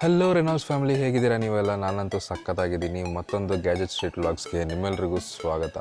Hello ರೆನಾಲ್ಸ್ family, ಹೇಗಿದ್ದೀರಾ ನೀವೆಲ್ಲ? ನಾನಂತೂ ಸಖತ್ತಾಗಿದ್ದೀನಿ. ಮತ್ತೊಂದು ಗ್ಯಾಜೆಟ್ ಸ್ಟ್ರೀಟ್ ವ್ಲಾಗ್ಸ್ಗೆ ನಿಮ್ಮೆಲ್ರಿಗೂ ಸ್ವಾಗತ.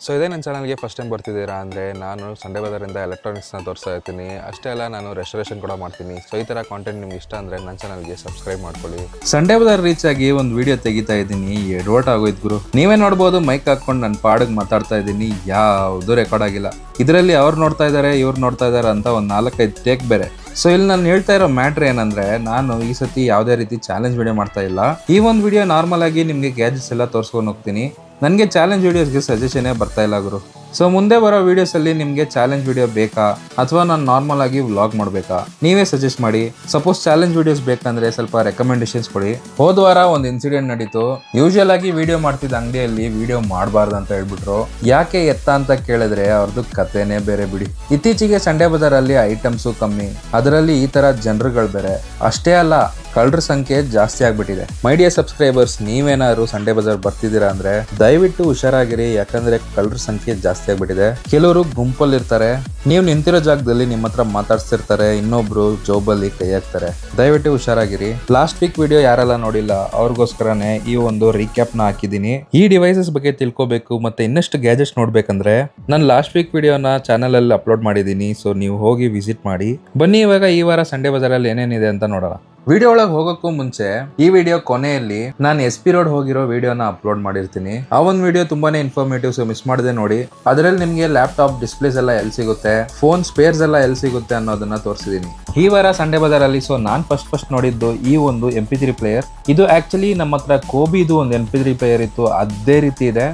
ಸೊ ಇದೇ ನನ್ನ ಚಾನಲ್ಗೆ ಫಸ್ಟ್ ಟೈಮ್ ಬರ್ತಿದ್ದೀರಾ ಅಂದರೆ, ನಾನು ಸಂಡೇ ಬಜಾರಿಂದ ಎಲೆಕ್ಟ್ರಾನಿಕ್ಸ್ನ ತೋರಿಸ್ತಾ ಇರ್ತೀನಿ. ಅಷ್ಟೇ ಅಲ್ಲ, ನಾನು ರೆಸ್ಟೋರೇಷನ್ ಕೂಡ ಮಾಡ್ತೀನಿ. ಸೊ ಈ ಥರ ಕಾಂಟೆಂಟ್ ನಿಮ್ಗೆ ಇಷ್ಟ ಅಂದರೆ ನನ್ನ ಚಾನಲ್ಗೆ ಸಬ್ಸ್ಕ್ರೈಬ್ ಮಾಡ್ಕೊಳ್ಳಿ. ಸಂಡೇ ಬಜಾರ್ ರೀಚ್ ಆಗಿ ಒಂದು ವಿಡಿಯೋ ತೆಗಿತಾ ಇದ್ದೀನಿ. ಎಡವಟ್ ಆಗೋಯ್ತು ಗುರು. ನೀವೇ ನೋಡ್ಬೋದು, ಮೈಕ್ ಹಾಕೊಂಡು ನನ್ನ ಪಾಡಿಗೆ ಮಾತಾಡ್ತಾ ಇದ್ದೀನಿ. ಯಾವುದು ರೆಕಾರ್ಡ್ ಆಗಿಲ್ಲ. ಇದರಲ್ಲಿ ಅವ್ರು ನೋಡ್ತಾ ಇದ್ದಾರೆ, ಇವ್ರು ನೋಡ್ತಾ ಇದ್ದಾರೆ ಅಂತ ಒಂದು 4-5 ಟೇಕ್ ಬೇರೆ. ಸೊ ಇಲ್ಲಿ ನಾನು ಹೇಳ್ತಾ ಇರೋ ಮ್ಯಾಟ್ರ್ ಏನಂದ್ರೆ, ನಾನು ಈ ಸತಿ ಯಾವುದೇ ರೀತಿ ಚಾಲೆಂಜ್ ವಿಡಿಯೋ ಮಾಡ್ತಾ ಇಲ್ಲ. ಈ ಒಂದು ವಿಡಿಯೋ ನಾರ್ಮಲ್ ಆಗಿ ನಿಮಗೆ ಗ್ಯಾಜೆಟ್ಸ್ ಎಲ್ಲ ತೋರಿಸ್ಕೊಂಡು ಹೋಗ್ತೀನಿ. ನನಗೆ ಚಾಲೆಂಜ್ ವಿಡಿಯೋಸ್ಗೆ ಸಜೆಷನೇ ಬರ್ತಾ ಇಲ್ಲ ಗುರು. ಸೊ ಮುಂದೆ ಬರೋ ವಿಡಿಯೋಸಲ್ಲಿ ನಿಮಗೆ ಚಾಲೆಂಜ್ ವಿಡಿಯೋ ಬೇಕಾ ಅಥವಾ ನಾನು ನಾರ್ಮಲ್ ಆಗಿ ವ್ಲಾಗ್ ಮಾಡಬೇಕಾ, ನೀವೇ ಸಜೆಸ್ಟ್ ಮಾಡಿ. ಸಪೋಸ್ ಚಾಲೆಂಜ್ ವಿಡಿಯೋಸ್ ಬೇಕಂದ್ರೆ ಸ್ವಲ್ಪ ರೆಕಮೆಂಡೇಶನ್ಸ್ ಕೊಡಿ. ಹೋದ ವಾರ ಒಂದು ಇನ್ಸಿಡೆಂಟ್ ನಡೀತು. ಯೂಶುವಲ್ ಆಗಿ ವಿಡಿಯೋ ಮಾಡ್ತಿದ್ದ ಅಂಗಡಿಯಲ್ಲಿ ವಿಡಿಯೋ ಮಾಡಬಾರ್ದು ಅಂತ ಹೇಳ್ಬಿಟ್ರು. ಯಾಕೆ ಎತ್ತ ಅಂತ ಕೇಳಿದ್ರೆ ಅವ್ರದ್ದು ಕಥೆನೇ ಬೇರೆ ಬಿಡಿ. ಇತ್ತೀಚೆಗೆ ಸಂಡೇ ಬಜಾರಲ್ಲಿ ಐಟಮ್ಸು ಕಮ್ಮಿ, ಅದರಲ್ಲಿ ಈ ತರ ಜನರುಗಳು ಬೇರೆ. ಅಷ್ಟೇ ಅಲ್ಲ, ಕಳ್ಳರ ಸಂಖ್ಯೆ ಜಾಸ್ತಿ ಆಗ್ಬಿಟ್ಟಿದೆ. ಮೈ ಡಿಯರ್ ಸಬ್ಸ್ಕ್ರೈಬರ್ಸ್, ನೀವೇನಾದ್ರು ಸಂಡೇ ಬಜಾರ್ ಬರ್ತಿದ್ದೀರಾ ಅಂದ್ರೆ ದಯವಿಟ್ಟು ಹುಷಾರಾಗಿರಿ. ಯಾಕಂದ್ರೆ ಕಳ್ಳರ ಸಂಖ್ಯೆ ಜಾಸ್ತಿ ಆಗ್ಬಿಟ್ಟಿದೆ. ಕೆಲವರು ಗುಂಪಲ್ಲಿ ಇರ್ತಾರೆ, ನೀವು ನಿಂತಿರೋ ಜಾಗದಲ್ಲಿ ನಿಮ್ಮ ಹತ್ರ ಮಾತಾಡ್ತಿರ್ತಾರೆ, ಇನ್ನೊಬ್ರು ಜೋಬಲ್ಲಿ ಕೈ ಹಾಕ್ತಾರೆ. ದಯವಿಟ್ಟು ಹುಷಾರಾಗಿರಿ. ಲಾಸ್ಟ್ ವೀಕ್ ವಿಡಿಯೋ ಯಾರೆಲ್ಲ ನೋಡಿಲ್ಲ ಅವ್ರಿಗೋಸ್ಕರನೇ ಈ ಒಂದು ರೀಕ್ಯಾಪ್ ನ ಹಾಕಿದೀನಿ. ಈ ಡಿವೈಸಸ್ ಬಗ್ಗೆ ತಿಳ್ಕೋಬೇಕು ಮತ್ತೆ ಇನ್ನಷ್ಟು ಗ್ಯಾಜೆಟ್ಸ್ ನೋಡ್ಬೇಕಂದ್ರೆ ನಾನು ಲಾಸ್ಟ್ ವೀಕ್ ವಿಡಿಯೋನ ಚಾನಲ್ ಅಲ್ಲಿ ಅಪ್ಲೋಡ್ ಮಾಡಿದೀನಿ. ಸೊ ನೀವು ಹೋಗಿ ವಿಸಿಟ್ ಮಾಡಿ ಬನ್ನಿ. ಇವಾಗ ಈ ವಾರ ಸಂಡೇ ಬಜಾರಲ್ಲಿ ಏನೇನಿದೆ ಅಂತ ನೋಡೋಣ. ವಿಡಿಯೋ ಒಳಗೆ ಹೋಗೋಕ್ಕೂ ಮುಂಚೆ ಈ ವಿಡಿಯೋ ಕೊನೆಯಲ್ಲಿ ನಾನು SP ರೋಡ್ ಹೋಗಿರೋ ವಿಡಿಯೋನ ಅಪ್ಲೋಡ್ ಮಾಡಿರ್ತೀನಿ. ಆ ಒಂದು ವಿಡಿಯೋ ತುಂಬಾನೇ ಇನ್ಫಾರ್ಮೇಟಿವ್, ಸೊ ಮಿಸ್ ಮಾಡದೆ ನೋಡಿ. ಅದರಲ್ಲಿ ನಿಮಗೆ ಲ್ಯಾಪ್ಟಾಪ್ ಡಿಸ್ಪ್ಲೇಸ್ ಎಲ್ಲ ಎಲ್ಲಿ ಸಿಗುತ್ತೆ, ಫೋನ್ ಸ್ಪೇರ್ಸ್ ಎಲ್ಲ ಎಲ್ಲಿ ಸಿಗುತ್ತೆ ಅನ್ನೋದನ್ನ ತೋರಿಸಿದೀನಿ ಈ ವಾರ ಸಂಡೇ ಬಜಾರಲ್ಲಿ. ಸೊ ನಾನು ಫಸ್ಟ್ ನೋಡಿದ್ದು ಈ ಒಂದು MP3 ಪ್ಲೇಯರ್. ಇದು ಆಕ್ಚುಲಿ ನಮ್ಮ ಹತ್ರ ಕೋಬಿದು ಒಂದು MP3 ಪ್ಲೇಯರ್ ಇತ್ತು, ಅದೇ ರೀತಿ ಇದೆ.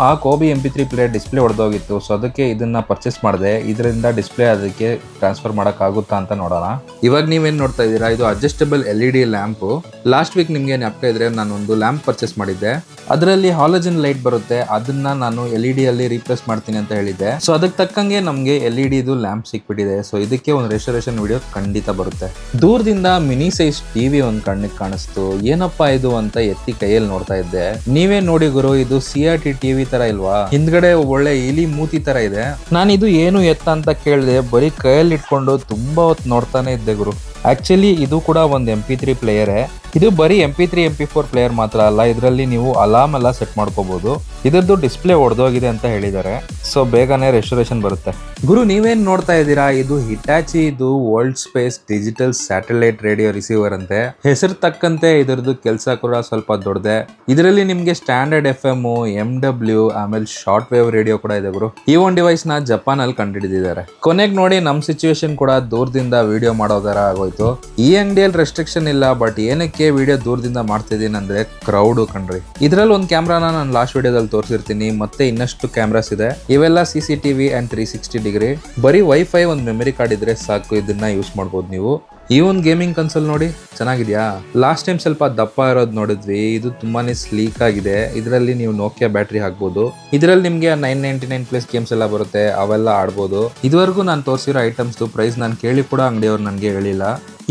ಆ ಕೋಬಿ MP3 ಪ್ಲೇಯರ್ ಡಿಸ್ಪ್ಲೇ ಹೊಡೆದೋಗಿತ್ತು. ಸೊ ಅದಕ್ಕೆ ಇದನ್ನ ಪರ್ಚೇಸ್ ಮಾಡಿದೆ. ಇದರಿಂದ ಡಿಸ್ಪ್ಲೇ ಅದಕ್ಕೆ ಟ್ರಾನ್ಸ್ಫರ್ ಮಾಡಕ್ ಆಗುತ್ತಾ ಅಂತ ನೋಡೋಣ. ಇವಾಗ ನೀವೇನ್ ನೋಡ್ತಾ ಇದ್ದೀರಾ, ಇದು adjustable LED lamp. Last week ನಿಮ್ಗೆ ಜ್ಞಾಪಕ ಇದ್ರೆ ನಾನು ಒಂದು ಲ್ಯಾಂಪ್ ಪರ್ಚೇಸ್ ಮಾಡಿದ್ದೆ. ಅದರಲ್ಲಿ ಹಾಲೋಜನ್ ಲೈಟ್ ಬರುತ್ತೆ, ಅದನ್ನ ನಾನು LED ಅಲ್ಲಿ ರೀಪ್ಲೇಸ್ ಮಾಡ್ತೀನಿ ಅಂತ ಹೇಳಿದ್ದೆ. ಸೊ ಅದಕ್ಕೆ ತಕ್ಕಂಗೆ ನಮ್ಗೆ LED ಇದು ಲ್ಯಾಂಪ್ ಸಿಕ್ಬಿಟ್ಟಿದೆ. ಸೊ ಇದಕ್ಕೆ ಒಂದು ರೆಸ್ಟೋರೇಷನ್ ವಿಡಿಯೋ ಖಂಡಿತ ಬರುತ್ತೆ. ದೂರದಿಂದ ಮಿನಿ ಸೈಜ್ ಟಿವಿ ಒಂದು ಕಣ್ಣಿಗೆ ಕಾಣಿಸ್ತು. ಏನಪ್ಪಾ ಇದು ಅಂತ ಎತ್ತಿ ಕೈಯಲ್ಲಿ ನೋಡ್ತಾ ಇದ್ದೆ. ನೀವೇ ನೋಡಿ ಗುರು, ಇದು CRT ಟಿವಿ ತರ ಇಲ್ವಾ? ಹಿಂದ್ಗಡೆ ಒಳ್ಳೆ ಇಲಿ ಮೂತಿ ತರ ಇದೆ. ನಾನು ಇದು ಏನು ಎತ್ತ ಅಂತ ಕೇಳಿದೆ, ಬರೀ ಕೈಯಲ್ಲಿ ಇಟ್ಕೊಂಡು ತುಂಬಾ ಹೊತ್ತು ನೋಡ್ತಾನೆ ಇದ್ದೆ ಗುರು. ಆಕ್ಚುಲಿ ಇದು ಕೂಡ ಒಂದು MP3 ಪ್ಲೇಯರೇ. ಇದು ಬರೀ MP3 MP4 ಪ್ಲೇಯರ್ ಮಾತ್ರ ಅಲ್ಲ, ಇದರಲ್ಲಿ ನೀವು ಅಲಾರ್ಮ್ ಎಲ್ಲ ಸೆಟ್ ಮಾಡ್ಕೋಬಹುದು. ಇದರದ್ದು ಡಿಸ್ಪ್ಲೇ ಒಡೆದೋಗಿದೆ ಅಂತ ಹೇಳಿದ್ದಾರೆ. ಸೊ ಬೇಗನೆ ರೆಸ್ಟೋರೇಷನ್ ಬರುತ್ತೆ. ಗುರು ನೀವೇನ್ ನೋಡ್ತಾ ಇದ್ದೀರಾ, ಇದು ಹಿಟಾಚಿ, ಇದು world space digital satellite radio receiver ಅಂತೆ. ಹೆಸರು ತಕ್ಕಂತೆ ಇದರದ್ದು ಕೆಲಸ ಕೂಡ ಸ್ವಲ್ಪ ದೊಡ್ಡದೆ. ಇದರಲ್ಲಿ ನಿಮ್ಗೆ ಸ್ಟ್ಯಾಂಡರ್ಡ್ FM, MW, ಆಮೇಲೆ ಶಾರ್ಟ್ ವೇವ್ ರೇಡಿಯೋ ಕೂಡ ಇದೆ ಗುರು. ಈ ಒಂದು ಡಿವೈಸ್ ನ ಜಪಾನ್ ಅಲ್ಲಿ ಕಂಡುಹಿಡಿದಿದ್ದಾರೆ. ಕೊನೆಗೆ ನೋಡಿ ನಮ್ ಸಿಚುವೇಶನ್ ಕೂಡ ದೂರದಿಂದ ವಿಡಿಯೋ ಮಾಡೋದರ ಆಗೋಯ್ತು. ಈ ಅಂಗಡಿಯಲ್ಲಿ ರೆಸ್ಟ್ರಿಕ್ಷನ್ ಇಲ್ಲ, ಬಟ್ ಏನಕ್ಕೆ ವಿಡಿಯೋ ದೂರದಿಂದ ಮಾಡ್ತಿದ್ದೀನಿ ಅಂದ್ರೆ ಕ್ರೌಡ್ ಕಣ್ರಿ. ಇದ್ರಲ್ಲಿ ಒಂದು ಕ್ಯಾಮ್ರಾನ ನಾನು ಲಾಸ್ಟ್ ವಿಡಿಯೋದಲ್ಲಿ ತೋರಿಸಿರ್ತೀನಿ. ಮತ್ತೆ ಇನ್ನಷ್ಟು ಕ್ಯಾಮ್ರಾಸ್ ಇದೆ. ಇವೆಲ್ಲ CCTV and 360 ಡಿಗ್ರಿ. ಬರೀ ವೈಫೈ ಒಂದು ಮೆಮರಿ ಕಾರ್ಡ್ ಇದ್ರೆ ಸಾಕು, ಇದನ್ನ ಯೂಸ್ ಮಾಡ್ಬೋದು ನೀವು. ಈ ಒಂದು ಗೇಮಿಂಗ್ ಕನ್ಸೋಲ್ ನೋಡಿ ಚೆನ್ನಾಗಿದ್ಯಾ? ಲಾಸ್ಟ್ ಟೈಮ್ ಸ್ವಲ್ಪ ದಪ್ಪ ಇರೋದು ನೋಡಿದ್ವಿ, ಇದು ತುಂಬಾನೇ ಸ್ಲೀಕ್ ಆಗಿದೆ. ಇದರಲ್ಲಿ ನೀವು ನೋಕಿಯಾ ಬ್ಯಾಟ್ರಿ ಹಾಕ್ಬೋದು. ಇದರಲ್ಲಿ ನಿಮ್ಗೆ 999 ಪ್ಲಸ್ ಗೇಮ್ಸ್ ಎಲ್ಲ ಬರುತ್ತೆ, ಅವೆಲ್ಲ ಆಡ್ಬೋದು. ಇದುವರೆಗೂ ನಾನು ತೋರಿಸಿರೋ ಐಟಮ್ಸ್ ಪ್ರೈಸ್ ನಾನು ಕೇಳಿ ಕೂಡ ಅಂಗಡಿಯವ್ರು ನನಗೆ ಹೇಳಿಲ್ಲ.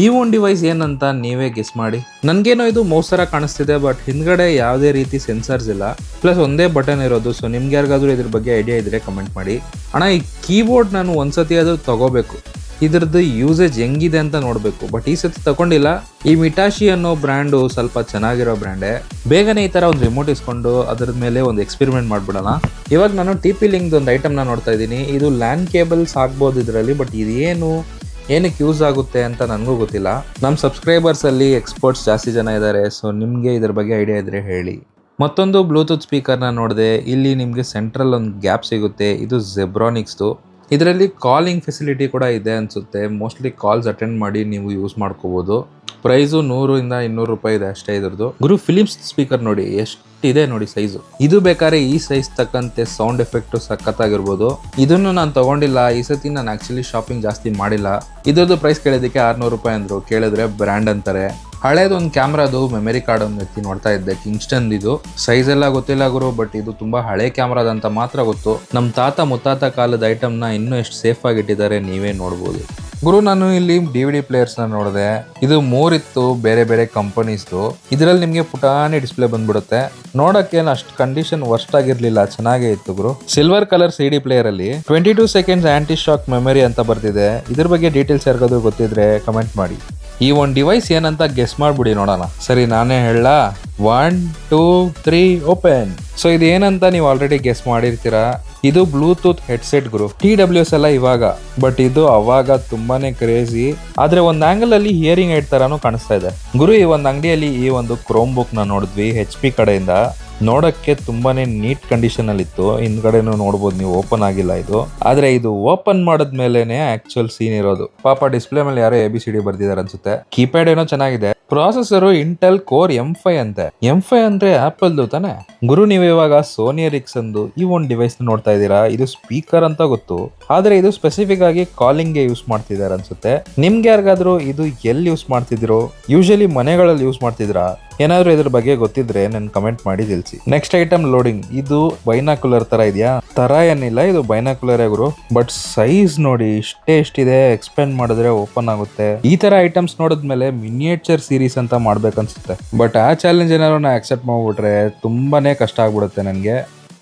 ಈ ಒಂದು ಡಿವೈಸ್ ಏನಂತ ನೀವೇ ಗೆಸ್ ಮಾಡಿ. ನನ್ಗೇನೋ ಇದು ಮೌಸ್ ತರ ಕಾಣಿಸ್ತಿದೆ, ಬಟ್ ಹಿಂದ್ಗಡೆ ಯಾವುದೇ ರೀತಿ ಸೆನ್ಸರ್ಸ್ ಇಲ್ಲ, ಪ್ಲಸ್ ಒಂದೇ ಬಟನ್ ಇರೋದು. ಸೊ ನಿಮ್ಗೆ ಯಾರಿಗಾದ್ರೂ ಇದ್ರ ಬಗ್ಗೆ ಐಡಿಯಾ ಇದ್ರೆ ಕಮೆಂಟ್ ಮಾಡಿ. ಅಣ್ಣ ಈ ಕೀಬೋರ್ಡ್ ನಾನು ಒಂದ್ಸತಿ ಆದ್ರೂ ತಗೋಬೇಕು, ಇದ್ರದ್ದು ಯೂಸೇಜ್ ಹೆಂಗಿದೆ ಅಂತ ನೋಡಬೇಕು, ಬಟ್ ಈ ಸತಿ ತಗೊಂಡಿಲ್ಲ. ಈ ಮಿಟಾಶಿ ಅನ್ನೋ ಬ್ರ್ಯಾಂಡು ಸ್ವಲ್ಪ ಚೆನ್ನಾಗಿರೋ ಬ್ರ್ಯಾಂಡೇ. ಬೇಗನೆ ಈ ತರ ಒಂದು ರಿಮೋಟ್ ಇಸ್ಕೊಂಡು ಅದ್ರ ಮೇಲೆ ಒಂದು ಎಕ್ಸ್ಪೆರಿಮೆಂಟ್ ಮಾಡ್ಬಿಡೋಣ. ಇವಾಗ ನಾನು TP ಲಿಂಕ್ ಒಂದು ಐಟಮ್ನ ನೋಡ್ತಾ ಇದ್ದೀನಿ. ಇದು ಲ್ಯಾನ್ ಕೇಬಲ್ಸ್ ಆಗ್ಬೋದು ಇದರಲ್ಲಿ, ಬಟ್ ಇದೇನು ಏನಕ್ಕೆ ಯೂಸ್ ಆಗುತ್ತೆ ಅಂತ ನನಗೂ ಗೊತ್ತಿಲ್ಲ. ನಮ್ಮ ಸಬ್ಸ್ಕ್ರೈಬರ್ಸ್ ಅಲ್ಲಿ ಎಕ್ಸ್ಪರ್ಟ್ಸ್ ಜಾಸ್ತಿ ಜನ ಇದ್ದಾರೆ. ಸೊ ನಿಮಗೆ ಇದ್ರ ಬಗ್ಗೆ ಐಡಿಯಾ ಇದ್ರೆ ಹೇಳಿ. ಮತ್ತೊಂದು ಬ್ಲೂಟೂತ್ ಸ್ಪೀಕರ್ನ ನೋಡಿದೆ. ಇಲ್ಲಿ ನಿಮಗೆ ಸೆಂಟ್ರಲ್ ಒಂದು ಗ್ಯಾಪ್ ಸಿಗುತ್ತೆ. ಇದು ಜೆಬ್ರಾನಿಕ್ಸ್ದು. ಇದರಲ್ಲಿ ಕಾಲಿಂಗ್ ಫೆಸಿಲಿಟಿ ಕೂಡ ಇದೆ ಅನ್ಸುತ್ತೆ. ಮೋಸ್ಟ್ಲಿ ಕಾಲ್ಸ್ ಅಟೆಂಡ್ ಮಾಡಿ ನೀವು ಯೂಸ್ ಮಾಡ್ಕೋಬಹುದು. ಪ್ರೈಸು 100 ಇಂದ 200 ರೂಪಾಯಿ ಇದೆ ಅಷ್ಟೇ ಇದ್ರದ್ದು. ಗುರು ಫಿಲಿಪ್ಸ್ ಸ್ಪೀಕರ್ ನೋಡಿ ಎಷ್ಟಿದೆ ನೋಡಿ ಸೈಜು. ಇದು ಬೇಕಾದ್ರೆ ಈ ಸೈಜ್ ತಕ್ಕಂತೆ ಸೌಂಡ್ ಎಫೆಕ್ಟ್ ಸಖತ್ತಾಗಿರ್ಬೋದು. ಇದನ್ನು ನಾನು ತಗೊಂಡಿಲ್ಲ. ಈ ಸತಿ ನಾನು ಆಕ್ಚುಲಿ ಶಾಪಿಂಗ್ ಜಾಸ್ತಿ ಮಾಡಿಲ್ಲ. ಇದ್ರದ್ದು ಪ್ರೈಸ್ ಕೇಳಿದಕ್ಕೆ 600 ರೂಪಾಯಿ ಅಂದ್ರು. ಕೇಳಿದ್ರೆ ಬ್ರ್ಯಾಂಡ್ ಅಂತಾರೆ. ಹಳೇದೊಂದು ಕ್ಯಾಮ್ರಾದು ಮೆಮರಿ ಕಾರ್ಡ್ ಒಂದು ಎತ್ತಿ ನೋಡ್ತಾ ಇದ್ದೆ, ಕಿಂಗ್ಸ್ಟನ್ ಇದು. ಸೈಜ್ ಎಲ್ಲ ಗೊತ್ತಿಲ್ಲ ಗುರು, ಬಟ್ ಇದು ತುಂಬಾ ಹಳೆ ಕ್ಯಾಮ್ರಾದಂತ ಮಾತ್ರ ಗೊತ್ತು. ನಮ್ಮ ತಾತ ಮುತ್ತಾತ ಕಾಲದ ಐಟಮ್ನ ಇನ್ನೂ ಎಷ್ಟು ಸೇಫ್ ಆಗಿ ಇಟ್ಟಿದ್ದಾರೆ ನೀವೇ ನೋಡ್ಬೋದು. ಗುರು ನಾನು ಇಲ್ಲಿ DVD ಪ್ಲೇಯರ್ಸ್ನ ನೋಡಿದೆ. ಇದು 3 ಇತ್ತು, ಬೇರೆ ಬೇರೆ ಕಂಪನೀಸ್ದು. ಇದರಲ್ಲಿ ನಿಮಗೆ ಪುಟಾಣಿ ಡಿಸ್ಪ್ಲೇ ಬಂದ್ಬಿಡುತ್ತೆ. ನೋಡಕ್ಕೆ ಅಷ್ಟು ಕಂಡೀಷನ್ ವರ್ಸ್ಟ್ ಆಗಿರ್ಲಿಲ್ಲ, ಚೆನ್ನಾಗೇ ಇತ್ತು ಗುರು. ಸಿಲ್ವರ್ ಕಲರ್ CD ಪ್ಲೇಯರ್ ಅಲ್ಲಿ 22 ಸೆಕೆಂಡ್ಸ್ ಆಂಟಿ ಶಾಕ್ ಮೆಮರಿ ಅಂತ ಬರ್ತಿದೆ. ಇದ್ರ ಬಗ್ಗೆ ಡೀಟೇಲ್ಸ್ ಯಾರಿಗಾದ್ರೂ ಗೊತ್ತಿದ್ರೆ ಕಮೆಂಟ್ ಮಾಡಿ. ಈ ಒಂದು ಡಿವೈಸ್ ಏನಂತ ಗೆಸ್ ಮಾಡ್ಬಿಡಿ ನೋಡೋಣ. ಸರಿ, ನಾನೇ ಹೇಳ. 1 2 3 ಓಪನ್. ಸೊ ಇದು ಏನಂತ ನೀವು ಆಲ್ರೆಡಿ ಗೆಸ್ ಮಾಡಿರ್ತೀರಾ. ಇದು ಬ್ಲೂಟೂತ್ ಹೆಡ್ಸೆಟ್ ಗುರು. TWS ಎಲ್ಲ ಇವಾಗ, ಬಟ್ ಇದು ಅವಾಗ ತುಂಬಾನೇ ಕ್ರೇಜಿ. ಆದ್ರೆ ಒಂದ್ ಆಂಗಲ್ ಅಲ್ಲಿ ಹಿಯರಿಂಗ್ ಏಡ್ ತರಾನು ಕಾಣಿಸ್ತಾ ಇದೆ ಗುರು. ಈ ಒಂದು ಅಂಗಡಿಯಲ್ಲಿ ಈ ಒಂದು ಕ್ರೋಮ್ ಬುಕ್ ನ ನೋಡಿದ್ವಿ HP ಕಡೆಯಿಂದ. ನೋಡಕ್ಕೆ ತುಂಬಾನೇ ನೀಟ್ ಕಂಡೀಷನ್ ಅಲ್ಲಿ ಇತ್ತು. ಹಿಂದ್ಗಡೆನೂ ನೋಡ್ಬೋದು ನೀವು, ಓಪನ್ ಆಗಿಲ್ಲ ಇದು. ಆದ್ರೆ ಇದು ಓಪನ್ ಮಾಡಿದ್ಮೇಲೆನೆ ಆಕ್ಚುಯಲ್ ಸೀನ್ ಇರೋದು. ಪಾಪ ಡಿಸ್ಪ್ಲೇ ಮೇಲೆ ಯಾರೋ ABCD ಬರ್ದಿದ್ದಾರೆ ಅನ್ಸುತ್ತೆ. ಕೀಪ್ಯಾಡ್ ಏನೋ ಚೆನ್ನಾಗಿದೆ. ಪ್ರೊಸೆಸರ್ ಇಂಟೆಲ್ ಕೋರ್ M5 ಅಂತೆ. M5 ಅಂದ್ರೆ ಆಪಲ್ ತಾನೆ ಗುರು. ನೀವು ಇವಾಗ ಸೋನಿ ಎರಿಕ್ಸನ್ ಈ ಒಂದು ಡಿವೈಸ್ ನೋಡ್ತಾ ಇದ್ದೀರಾ. ಇದು ಸ್ಪೀಕರ್ ಅಂತ ಗೊತ್ತು, ಆದ್ರೆ ಇದು ಸ್ಪೆಸಿಫಿಕ್ ಆಗಿ ಕಾಲಿಂಗ್ ಗೆ ಯೂಸ್ ಮಾಡ್ತಿದ್ದಾರೆ ಅನ್ಸುತ್ತೆ. ನಿಮ್ಗೆ ಯಾರಿಗಾದ್ರೂ ಇದು ಎಲ್ಲಿ ಯೂಸ್ ಮಾಡ್ತಿದ್ರು? ಯೂಶಲಿ ಮನೆಗಳಲ್ಲಿ ಯೂಸ್ ಮಾಡ್ತಿದ್ರಾ? ಏನಾದ್ರೂ ಇದ್ರ ಬಗ್ಗೆ ಗೊತ್ತಿದ್ರೆ ನನ್ ಕಮೆಂಟ್ ಮಾಡಿ ತಿಳಿಸಿ. Next item loading. ಇದು ಬೈನಾಕ್ಯುಲರ್ ತರ ಇದೆಯಾ? ತರ ಏನಿಲ್ಲ, ಇದು ಬೈನಾಕ್ಯುಲರ್ ಗುರು. ಬಟ್ ಸೈಜ್ ನೋಡಿ ಎಷ್ಟಿದೆ. ಎಕ್ಸ್ಪೆಂಡ್ ಮಾಡಿದ್ರೆ ಓಪನ್ ಆಗುತ್ತೆ. ಈ ತರ ಐಟಮ್ಸ್ ನೋಡಿದ್ಮೇಲೆ ಮಿನಿಯೇಚರ್ ಸೀರೀಸ್ ಅಂತ ಮಾಡ್ಬೇಕನ್ಸುತ್ತೆ. ಬಟ್ ಆ ಚಾಲೆಂಜ್ ಏನಾದ್ರು ನಾ ಅಕ್ಸೆಪ್ಟ್ ಮಾಡ್ಬಿಟ್ರೆ ತುಂಬಾನೇ ಕಷ್ಟ ಆಗ್ಬಿಡುತ್ತೆ ನನಗೆ.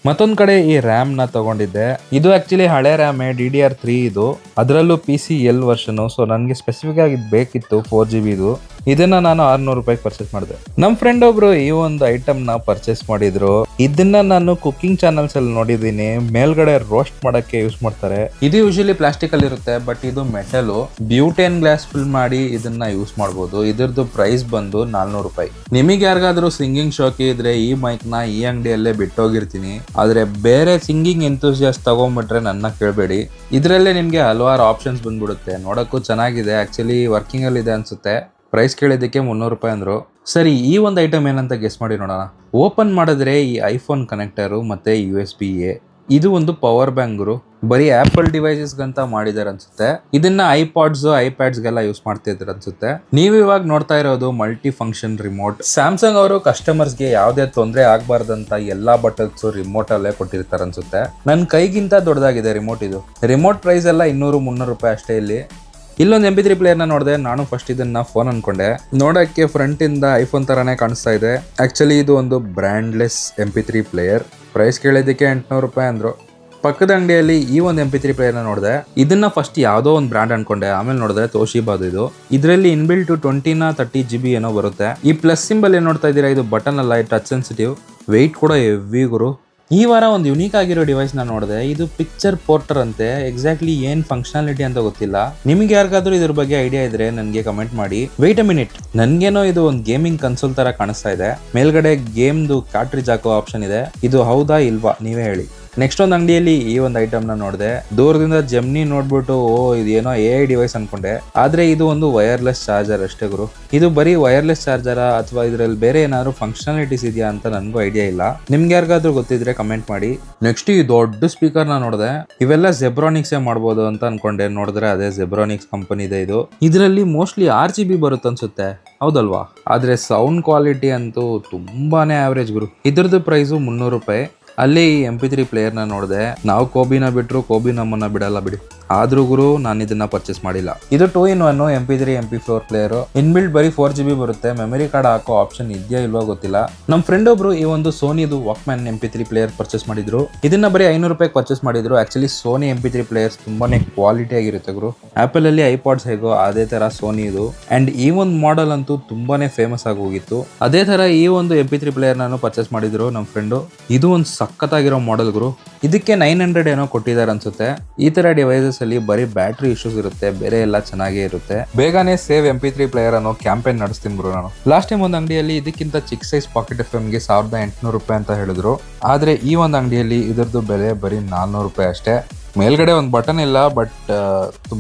ಮತ್ತೊಂದ್ ಕಡೆ ಈ ರ್ಯಾಮ್ ನ ತಗೊಂಡಿದ್ದೆ. ಇದು ಆಕ್ಚುಲಿ ಹಳೆ ರ್ಯಾಮ್ DDR3 ಇದು. ಅದರಲ್ಲೂ PCL ವರ್ಷನ್. ಸೊ ನನಗೆ ಸ್ಪೆಸಿಫಿಕ್ ಆಗಿ ಬೇಕಿತ್ತು 4GB ಇದು. ಇದನ್ನ ನಾನು 600 ರೂಪಾಯಿಗೆ ಪರ್ಚೇಸ್ ಮಾಡಿದೆ. ನಮ್ ಫ್ರೆಂಡ್ ಒಬ್ರು ಈ ಒಂದು ಐಟಮ್ ನ ಪರ್ಚೇಸ್ ಮಾಡಿದ್ರು. ಇದನ್ನ ನಾನು ಕುಕಿಂಗ್ ಚಾನಲ್ಸ್ ಅಲ್ಲಿ ನೋಡಿದೀನಿ. ಮೇಲ್ಗಡೆ ರೋಸ್ಟ್ ಮಾಡಕ್ಕೆ ಯೂಸ್ ಮಾಡ್ತಾರೆ. ಇದು ಯೂಶಲಿ ಪ್ಲಾಸ್ಟಿಕ್ ಅಲ್ಲಿ ಇರುತ್ತೆ, ಬಟ್ ಇದು ಮೆಟಲ್. ಬ್ಯೂಟೇನ್ ಗ್ಲಾಸ್ ಫಿಲ್ ಮಾಡಿ ಇದನ್ನ ಯೂಸ್ ಮಾಡಬಹುದು. ಇದ್ರದ್ದು ಪ್ರೈಸ್ ಬಂದು 400 ರೂಪಾಯಿ. ನಿಮಗೆ ಯಾರಿಗಾದ್ರೂ ಸಿಂಗಿಂಗ್ ಶೋಕಿ ಇದ್ರೆ ಈ ಮೈಕ್ ನ ಈ ಅಂಗಡಿಯಲ್ಲೇ ಬಿಟ್ಟೋಗಿರ್ತೀನಿ. ಆದ್ರೆ ಬೇರೆ ಸಿಂಗಿಂಗ್ ಎಂತೂಸಿಯಾಸ್ಟ್ ತಗೊಂಡ್ಬಿಟ್ರೆ ನನ್ನ ಕೇಳಬೇಡಿ. ಇದ್ರಲ್ಲೇ ನಿಮ್ಗೆ ಹಲವಾರು ಆಪ್ಷನ್ಸ್ ಬಂದ್ಬಿಡುತ್ತೆ. ನೋಡಕ್ಕೂ ಚೆನ್ನಾಗಿದೆ. ಆಕ್ಚುಲಿ ವರ್ಕಿಂಗ್ ಅಲ್ಲಿ ಇದೆ ಅನ್ಸುತ್ತೆ. ಪ್ರೈಸ್ ಕೇಳಿದ್ದಕ್ಕೆ 300 ರೂಪಾಯಿ ಅಂದ್ರು. ಸರಿ, ಈ ಒಂದು ಐಟಮ್ ಏನಂತ ಗೆಸ್ ಮಾಡಿ ನೋಡೋಣ. ಓಪನ್ ಮಾಡಿದ್ರೆ ಈ ಐಫೋನ್ ಕನೆಕ್ಟರು ಮತ್ತೆ USB-A. ಇದು ಒಂದು ಪವರ್ ಬ್ಯಾಂಕ್ ಗುರು. ಬರೀ ಆಪಲ್ ಡಿವೈಸಸ್ ಗಂತ ಮಾಡಿದಾರೆ ಅನ್ಸುತ್ತೆ. ಇದನ್ನ iPads ಗೆಲ್ಲ ಯೂಸ್ ಮಾಡ್ತಿದ್ರು ಅನ್ಸುತ್ತೆ. ನೀವು ಇವಾಗ ನೋಡ್ತಾ ಇರೋದು ಮಲ್ಟಿ ಫಂಕ್ಷನ್ ರಿಮೋಟ್. ಸ್ಯಾಮ್ಸಂಗ್ ಅವರು ಕಸ್ಟಮರ್ಸ್ಗೆ ಯಾವುದೇ ತೊಂದರೆ ಆಗ್ಬಾರ್ದಂತ ಎಲ್ಲಾ ಬಟನ್ಸ್ ರಿಮೋಟ್ ಅಲ್ಲೇ ಕೊಟ್ಟಿರ್ತಾರೆ ಅನ್ಸುತ್ತೆ. ನನ್ನ ಕೈಗಿಂತ ದೊಡ್ಡದಾಗಿದೆ ರಿಮೋಟ್ ಇದು. ರಿಮೋಟ್ ಪ್ರೈಸ್ ಎಲ್ಲ 200-300 ರೂಪಾಯಿ ಅಷ್ಟೇ ಇಲ್ಲಿ. ಇಲ್ಲೊಂದು MP3 ಪ್ಲೇಯರ್ ನ ನೋಡಿದೆ. ನಾನು ಫಸ್ಟ್ ಇದನ್ನ ಫೋನ್ ಅನ್ಕೊಂಡೆ. ನೋಡಕ್ಕೆ ಫ್ರಂಟ್ ಇಂದ ಐಫೋನ್ ತರಾನೇ ಕಾಣಿಸ್ತಾ ಇದೆ. ಆಕ್ಚುಲಿ ಇದು ಒಂದು ಬ್ರ್ಯಾಂಡ್ಲೆಸ್ MP3 ಪ್ಲೇಯರ್. ಪ್ರೈಸ್ ಕೇಳಿದ್ದಕ್ಕೆ 800 ರೂಪಾಯಿ ಅಂದ್ರು. ಪಕ್ಕದ ಅಂಗಡಿಯಲ್ಲಿ ಈ ಒಂದು MP3 ಪ್ಲೇಯರ್ ನ ನೋಡಿದೆ. ಇದನ್ನ ಫಸ್ಟ್ ಯಾವ್ದೋ ಒಂದು ಬ್ರ್ಯಾಂಡ್ ಅನ್ಕೊಂಡೆ. ಆಮೇಲೆ ನೋಡಿದ್ರೆ ತೋಶಿಬಾದು ಇದು. ಇದರಲ್ಲಿ ಇನ್ಬಿಲ್ಟ್ 20-30 GB ಏನೋ ಬರುತ್ತೆ. ಈ ಪ್ಲಸ್ ಸಿಂಬಲ್ ಏನ್ ನೋಡ್ತಾ ಇದ್ದೀರಾ, ಇದು ಬಟನ್ ಅಲ್ಲ, ಟಚ್ ಸೆನ್ಸಿಟಿವ್. ವೆಯ್ಟ್ ಕೂಡ ಹೆವಿ ಗುರು. ಈ ವಾರ ಒಂದು ಯುನೀಕ್ ಆಗಿರೋ ಡಿವೈಸ್ ನ ನೋಡಿದೆ. ಇದು ಪಿಕ್ಚರ್ ಪೋರ್ಟರ್ ಅಂತೆ. ಎಕ್ಸಾಕ್ಟ್ಲಿ ಏನ್ ಫಂಕ್ಷನಾಲಿಟಿ ಅಂತ ಗೊತ್ತಿಲ್ಲ. ನಿಮ್ಗೆ ಯಾರಿಗಾದ್ರೂ ಇದ್ರ ಬಗ್ಗೆ ಐಡಿಯಾ ಇದ್ರೆ ನನಗೆ ಕಮೆಂಟ್ ಮಾಡಿ. ವೇಟ್ ಅ ಮಿನಿಟ್, ನನ್ಗೇನೋ ಇದು ಒಂದು ಗೇಮಿಂಗ್ ಕನ್ಸೋಲ್ ತರ ಕಾಣಿಸ್ತಾ ಇದೆ. ಮೇಲ್ಗಡೆ ಗೇಮ್ದು ಕಾರ್ಟ್ರಿಜ್ ಹಾಕೋ ಆಪ್ಷನ್ ಇದೆ. ಇದು ಹೌದಾ ಇಲ್ವಾ ನೀವೇ ಹೇಳಿ. ನೆಕ್ಸ್ಟ್ ಒಂದು ಅಂಗಡಿಯಲ್ಲಿ ಈ ಒಂದು ಐಟಮ್ ನ ನೋಡಿದೆ. ದೂರದಿಂದ ಜೆಮ್ನಿ ನೋಡ್ಬಿಟ್ಟು ಇದೇನೋ AI ಡಿವೈಸ್ ಅನ್ಕೊಂಡೆ. ಆದ್ರೆ ಇದು ಒಂದು ವೈರ್ಲೆಸ್ ಚಾರ್ಜರ್ ಅಷ್ಟೇ ಗುರು. ಇದು ಬರೀ ವೈರ್ಲೆಸ್ ಚಾರ್ಜರ ಅಥವಾ ಇದ್ರಲ್ಲಿ ಬೇರೆ ಏನಾದ್ರು ಫಂಕ್ಷನಾಲಿಟೀಸ್ ಇದೆಯಾ ಅಂತ ನನಗೂ ಐಡಿಯಾ ಇಲ್ಲ. ನಿಮ್ಗೆ ಯಾರಿಗಾದ್ರೂ ಗೊತ್ತಿದ್ರೆ ಕಮೆಂಟ್ ಮಾಡಿ. ನೆಕ್ಸ್ಟ್ ಈ ದೊಡ್ಡ ಸ್ಪೀಕರ್ ನ ನೋಡಿದೆ. ಇವೆಲ್ಲ ಜೆಬ್ರಾನಿಕ್ಸ್ ಮಾಡ್ಬೋದು ಅಂತ ಅನ್ಕೊಂಡೆ. ನೋಡಿದ್ರೆ ಅದೇ ಜೆಬ್ರಾನಿಕ್ಸ್ ಕಂಪನಿ ಇದೆ ಇದು. ಇದರಲ್ಲಿ ಮೋಸ್ಟ್ಲಿ RGB ಬರುತ್ತೆ ಅನ್ಸುತ್ತೆ, ಹೌದಲ್ವಾ? ಆದ್ರೆ ಸೌಂಡ್ ಕ್ವಾಲಿಟಿ ಅಂತೂ ತುಂಬಾನೇ ಆವರೇಜ್ ಗುರು. ಇದ್ರದ್ದು ಪ್ರೈಸು 300 ರೂಪಾಯಿ. ಅಲ್ಲಿ ಈ MP3 ಪ್ಲೇಯರ್ ನ ನೋಡಿದೆ. ನಾವು ಕೋಬಿನ ಬಿಟ್ರು ಕೋಬಿ ನಮ್ಮನ್ನ ಬಿಡಲ್ಲ ಬಿಡಿ. ಆದ್ರೂ ಗುರು ನಾನು ಇದನ್ನ ಪರ್ಚೇಸ್ ಮಾಡಿಲ್ಲ. ಇದು 2-in-1 MP3 MP4 player. Inbuilt ಬರೀ 4GB ಬರುತ್ತೆ. ಮೆಮರಿ ಕಾರ್ಡ್ ಹಾಕೋ ಆಪ್ಷನ್ ಇದೆಯಾ ಇಲ್ವಾ ಗೊತ್ತಿಲ್ಲ. ನಮ್ಮ ಫ್ರೆಂಡ್ ಒಬ್ರು ಈ ಒಂದು ಸೋನಿದು ವಾಕ್ಮ್ಯಾನ್ MP3 ಪ್ಲೇಯರ್ ಪರ್ಚೇಸ್ ಮಾಡಿದ್ರು. ಇದನ್ನ ಬರೀ 500 ರೂಪಾಯಿ ಪರ್ಚೇಸ್ ಮಾಡಿದ್ರು. ಆಕ್ಚುಲಿ ಸೋನಿ MP3 ಪ್ಲೇಯರ್ಸ್ ತುಂಬಾನೇ ಕ್ವಾಲಿಟಿ ಆಗಿರುತ್ತೆ ಗುರು. ಆಪಲ್ ಅಲ್ಲಿ iPods ಹೇಗೋ ಅದೇ ತರ ಸೋನಿ ಇದು. ಅಂಡ್ ಈ ಒಂದು ಮಾಡೆಲ್ ಅಂತೂ ತುಂಬಾನೇ ಫೇಮಸ್ ಆಗಿ ಹೋಗಿತ್ತು. ಅದೇ ತರ ಈ ಒಂದು MP3 ಪ್ಲೇಯರ್ ನಾನು ಪರ್ಚೇಸ್ ಮಾಡಿದ್ರು ನಮ್ಮ ಫ್ರೆಂಡು. ಇದು ಒಂದು ಸಖತ್ತಾಗಿರೋ ಮಾಡೆಲ್ ಗುರು. ಇದಕ್ಕೆ 900 ಏನೋ ಕೊಟ್ಟಿದ್ದಾರೆ ಅನ್ಸುತ್ತೆ. ಈ ತರ ಡಿವೈಸಸ್ ಅಲ್ಲಿ ಬರೀ ಬ್ಯಾಟ್ರಿ ಇಶ್ಯೂಸ್ ಇರುತ್ತೆ, ಬೇರೆ ಎಲ್ಲ ಚೆನ್ನಾಗೇ ಇರುತ್ತೆ. ಬೇಗನೆ ಸೇವ್ MP3 ಪ್ಲೇಯರ್ ಅನ್ನೋ ಕ್ಯಾಂಪೇನ್ ನಡೆಸ್ತೀನಿ ಬ್ರೋ ನಾನು. ಲಾಸ್ಟ್ ಟೈಮ್ ಒಂದು ಅಂಗಡಿಯಲ್ಲಿ ಇದಕ್ಕಿಂತ ಚಿಕ್ಕ ಸೈಜ್ ಪಾಕೆಟ್ FM ಗೆ 1800 ರೂಪಾಯಿ ಅಂತ ಹೇಳಿದ್ರು. ಆದ್ರೆ ಈ ಒಂದು ಅಂಗಡಿಯಲ್ಲಿ ಇದರದ್ದು ಬೆಲೆ ಬರೀ 400 ರೂಪಾಯಿ ಅಷ್ಟೇ. ಮೇಲ್ಗಡೆ ಒಂದು ಬಟನ್ ಇಲ್ಲ, ಬಟ್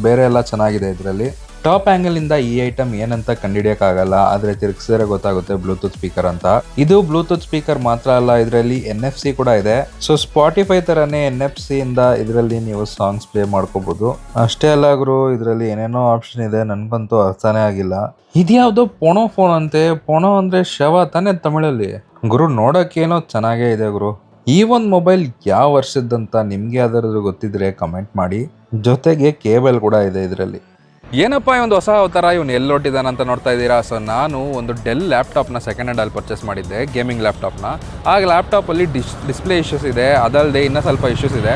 ಬೇರೆ ಎಲ್ಲ ಚೆನ್ನಾಗಿದೆ ಇದರಲ್ಲಿ. ಟಾಪ್ ಆಂಗಲ್ ಇಂದ ಈ ಐಟಮ್ ಏನಂತ ಕಂಡುಹಿಡಿಯಕ್ಕಾಗಲ್ಲ, ಆದ್ರೆ ತಿರುಗಿಸಿದ್ರೆ ಗೊತ್ತಾಗುತ್ತೆ ಬ್ಲೂಟೂತ್ ಸ್ಪೀಕರ್ ಅಂತ. ಇದು ಬ್ಲೂಟೂತ್ ಸ್ಪೀಕರ್ ಮಾತ್ರ ಅಲ್ಲ, ಇದರಲ್ಲಿ NFC ಕೂಡ ಇದೆ. ಸೊ ಸ್ಪಾಟಿಫೈ ತರಾನೇ NFC ಇಂದ ಇದರಲ್ಲಿ ನೀವು ಸಾಂಗ್ಸ್ ಪ್ಲೇ ಮಾಡ್ಕೋಬಹುದು. ಅಷ್ಟೇ ಅಲ್ಲ ಗುರು, ಇದರಲ್ಲಿ ಏನೇನೋ ಆಪ್ಷನ್ ಇದೆ, ನನ್ಗಂತೂ ಅರ್ಥನೇ ಆಗಿಲ್ಲ. ಇದ್ಯಾವುದೋ ಪೊಣೋ ಫೋನ್ ಅಂತೆ. ಪೊಣೋ ಅಂದ್ರೆ ಶವ ತಾನೇ ತಮಿಳಲ್ಲಿ ಗುರು. ನೋಡಕ್ಕೇನೋ ಚೆನ್ನಾಗೇ ಇದೆ ಗುರು. ಈ ಒಂದು ಮೊಬೈಲ್ ಯಾವ ವರ್ಷದಂತ ನಿಮ್ಗೆ ಯಾವ್ದಾದ್ರು ಗೊತ್ತಿದ್ರೆ ಕಮೆಂಟ್ ಮಾಡಿ. ಜೊತೆಗೆ ಕೇಬಲ್ ಕೂಡ ಇದೆ ಇದರಲ್ಲಿ. ಏನಪ್ಪ ಒಂದು ಹೊಸ ಅವತಾರ, ಇವನು ಎಲ್ಲಿ ಹೊಟ್ಟಿದ್ದಾನೆ ಅಂತ ನೋಡ್ತಾ ಇದ್ದೀರಾ. ಸೊ ನಾನು ಒಂದು ಡೆಲ್ ಲ್ಯಾಪ್ಟಾಪ್ನ ಸೆಕೆಂಡ್ ಹ್ಯಾಂಡ್ ಅಲ್ಲಿ ಪರ್ಚೇಸ್ ಮಾಡಿದ್ದೆ, ಗೇಮಿಂಗ್ ಲ್ಯಾಪ್ಟಾಪ್ನ. ಆಗ ಲ್ಯಾಪ್ಟಾಪಲ್ಲಿ ಡಿಸ್ಪ್ಲೇ ಇಶ್ಯೂಸ್ ಇದೆ, ಅದಲ್ಲದೆ ಇನ್ನೂ ಸ್ವಲ್ಪ ಇಶ್ಯೂಸ್ ಇದೆ.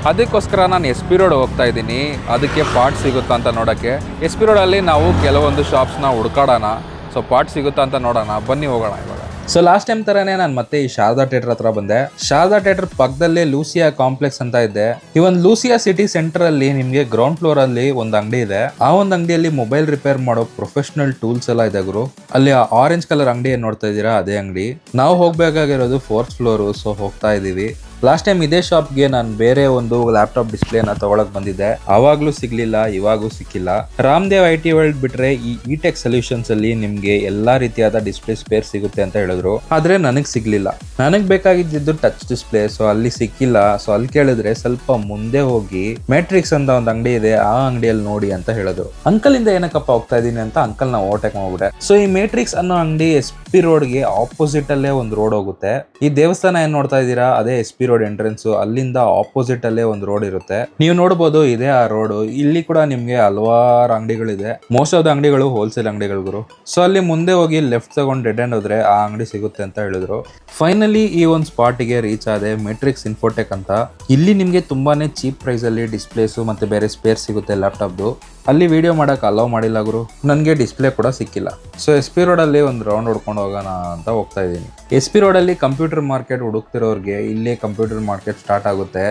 ಅದಕ್ಕೋಸ್ಕರ ನಾನು ಎಸ್ ಪಿ ರೋಡ್ ಹೋಗ್ತಾ ಇದ್ದೀನಿ. ಅದಕ್ಕೆ ಪಾರ್ಟ್ ಸಿಗುತ್ತಾ ಅಂತ ನೋಡೋಕ್ಕೆ. ಎಸ್ ಪಿ ರೋಡಲ್ಲಿ ನಾವು ಕೆಲವೊಂದು ಶಾಪ್ಸ್ನ ಹುಡ್ಕಾಡೋಣ. ಸೊ ಪಾರ್ಟ್ ಸಿಗುತ್ತಾ ಅಂತ ನೋಡೋಣ, ಬನ್ನಿ ಹೋಗೋಣ ಇವಾಗ. ಸೊ ಲಾಸ್ಟ್ ಟೈಮ್ ತರಾನೇ ನಾನು ಮತ್ತೆ ಈ ಶಾರದಾ ಥಿಯೇಟರ್ ಹತ್ರ ಬಂದೆ. ಶಾರದಾ ಥಿಯೇಟರ್ ಪಕ್ಕದಲ್ಲೇ ಲೂಸಿಯಾ ಕಾಂಪ್ಲೆಕ್ಸ್ ಅಂತ ಇದೆ. ಈ ಒಂದು ಲೂಸಿಯಾ ಸಿಟಿ ಸೆಂಟರ್ ಅಲ್ಲಿ ನಿಮ್ಗೆ ಗ್ರೌಂಡ್ ಫ್ಲೋರ್ ಅಲ್ಲಿ ಒಂದು ಅಂಗಡಿ ಇದೆ. ಆ ಒಂದು ಅಂಗಡಿಯಲ್ಲಿ ಮೊಬೈಲ್ ರಿಪೇರ್ ಮಾಡೋ ಪ್ರೊಫೆಷನಲ್ ಟೂಲ್ಸ್ ಎಲ್ಲ ಇದೆ ಗುರು. ಅಲ್ಲಿ ಆರೆಂಜ್ ಕಲರ್ ಅಂಗಡಿ ಏನ್ ನೋಡ್ತಾ ಇದೀರಾ, ಅದೇ ಅಂಗಡಿ. ನಾವು ಹೋಗ್ಬೇಕಾಗಿರೋದು 4th ಫ್ಲೋರ್. ಸೊ ಹೋಗ್ತಾ ಇದೀವಿ. ಲಾಸ್ಟ್ ಟೈಮ್ ಇದೇ ಶಾಪ್ಗೆ ನಾನು ಬೇರೆ ಒಂದು ಲ್ಯಾಪ್ಟಾಪ್ ಡಿಸ್ಪ್ಲೇನ ತಗೊಳಕ್ ಬಂದಿದ್ದೆ. ಅವಾಗ್ಲೂ ಸಿಗ್ಲಿಲ್ಲ, ಇವಾಗೂ ಸಿಕ್ಕಿಲ್ಲ. ರಾಮದೇವ್ IT ವರ್ಲ್ಡ್ ಬಿಟ್ರೆ ಈ ಇಟೆಕ್ ಸೊಲ್ಯೂಷನ್ಸ್ ಅಲ್ಲಿ ನಿಮ್ಗೆ ಎಲ್ಲಾ ರೀತಿಯಾದ ಡಿಸ್ಪ್ಲೇ ಸ್ಪೇರ್ ಸಿಗುತ್ತೆ ಅಂತ ಹೇಳಿದ್ರು. ಆದ್ರೆ ನನಗ್ ಸಿಗ್ಲಿಲ್ಲ. ನನಗ್ ಬೇಕಾಗಿದ್ದು ಟಚ್ ಡಿಸ್ಪ್ಲೇ. ಸೊ ಅಲ್ಲಿ ಸಿಕ್ಕಿಲ್ಲ. ಸೊ ಅಲ್ಲಿ ಕೇಳಿದ್ರೆ ಸ್ವಲ್ಪ ಮುಂದೆ ಹೋಗಿ ಮ್ಯಾಟ್ರಿಕ್ಸ್ ಅಂತ ಒಂದು ಅಂಗಡಿ ಇದೆ, ಆ ಅಂಗಡಿಯಲ್ಲಿ ನೋಡಿ ಅಂತ ಹೇಳಿದ್ರು. ಅಂಕಲ್ ಇಂದ ಏನಕ್ಕಪ್ಪ ಹೋಗ್ತಾ ಇದೀನಿ ಅಂತ ಅಂಕಲ್ ನಾವು ಓವರ್ಟೇಕ್ ಮಾಡ್ಬಿಟ್ಟೆ. ಸೊ ಈ ಮ್ಯಾಟ್ರಿಕ್ಸ್ ಅನ್ನೋ ಅಂಗಡಿ SP ರೋಡ್ಗೆ ಆಪೋಸಿಟ್ ಅಲ್ಲೇ ಒಂದು ರೋಡ್ ಹೋಗುತ್ತೆ. ಈ ದೇವಸ್ಥಾನ ಏನ್ ನೋಡ್ತಾ ಇದೀರಾ, ಅದೇ SP ರೋಡ್ ಎಂಟ್ರೆನ್ಸ್. ಅಲ್ಲಿಂದ ಆಪೋಸಿಟ್ ಅಲ್ಲೇ ಒಂದು ರೋಡ್ ಇರುತ್ತೆ. ನೀವು ನೋಡಬಹುದು, ಇದೇ ಆ ರೋಡ್. ಇಲ್ಲಿ ಕೂಡ ನಿಮ್ಗೆ ಹಲವಾರು ಅಂಗಡಿಗಳಿದೆ. ಮೋಸ್ಟ್ ಆಫ್ ದ ಅಂಗಡಿಗಳು ಹೋಲ್ಸೇಲ್ ಅಂಗಡಿಗಳು. ಸೊ ಅಲ್ಲಿ ಮುಂದೆ ಹೋಗಿ ಲೆಫ್ಟ್ ತಗೊಂಡು ಡೆಡ್ ಎಂಡ್ ಹೋದ್ರೆ ಆ ಅಂಗಡಿ ಸಿಗುತ್ತೆ ಅಂತ ಹೇಳಿದ್ರು. ಫೈನಲಿ ಈ ಒಂದು ಸ್ಪಾಟಿಗೆ ರೀಚ್ ಆದೆ, ಮೆಟ್ರಿಕ್ಸ್ ಇನ್ಫೋಟೆಕ್ ಅಂತ. ಇಲ್ಲಿ ನಿಮ್ಗೆ ತುಂಬಾನೇ ಚೀಪ್ ಪ್ರೈಸ್ ಅಲ್ಲಿ ಡಿಸ್ಪ್ಲೇಸ್ ಮತ್ತೆ ಬೇರೆ ಸ್ಪೇರ್ ಸಿಗುತ್ತೆ ಲ್ಯಾಪ್ಟಾಪ್ದು. ಅಲ್ಲಿ ವಿಡಿಯೋ ಮಾಡಕ್ ಅಲೋ ಮಾಡಿಲ್ಲ ಗುರು. ನನಗೆ ಡಿಸ್ಪ್ಲೇ ಕೂಡ ಸಿಕ್ಕಿಲ್ಲ. ಸೊ SP ರೋಡ್ ಅಲ್ಲಿ ಒಂದು ರೌಂಡ್ ಹೊಡ್ಕೊಂಡು ಹೋಗೋಣ ಅಂತ ಹೋಗ್ತಾ ಇದ್ದೀನಿ. SP ರೋಡ್ ಅಲ್ಲಿ ಕಂಪ್ಯೂಟರ್ ಮಾರ್ಕೆಟ್ ಹುಡುಕ್ತಿರೋರ್ಗೆ ಇಲ್ಲಿ ಕಂಪ್ಯೂಟರ್ ಮಾರ್ಕೆಟ್ ಸ್ಟಾರ್ಟ್ ಆಗುತ್ತೆ.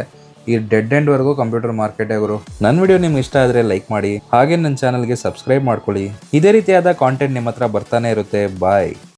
ಈ ಡೆಡ್ ಎಂಡ್ ವರೆಗೂ ಕಂಪ್ಯೂಟರ್ ಮಾರ್ಕೆಟ್ ಗುರು. ನನ್ನ ವಿಡಿಯೋ ನಿಮ್ಗೆ ಇಷ್ಟ ಆದ್ರೆ ಲೈಕ್ ಮಾಡಿ, ಹಾಗೆ ನನ್ನ ಚಾನಲ್ಗೆ ಸಬ್ಸ್ಕ್ರೈಬ್ ಮಾಡ್ಕೊಳ್ಳಿ. ಇದೇ ರೀತಿಯಾದ ಕಾಂಟೆಂಟ್ ನಿಮ್ಮ ಹತ್ರ ಬರ್ತಾನೆ ಇರುತ್ತೆ. ಬಾಯ್.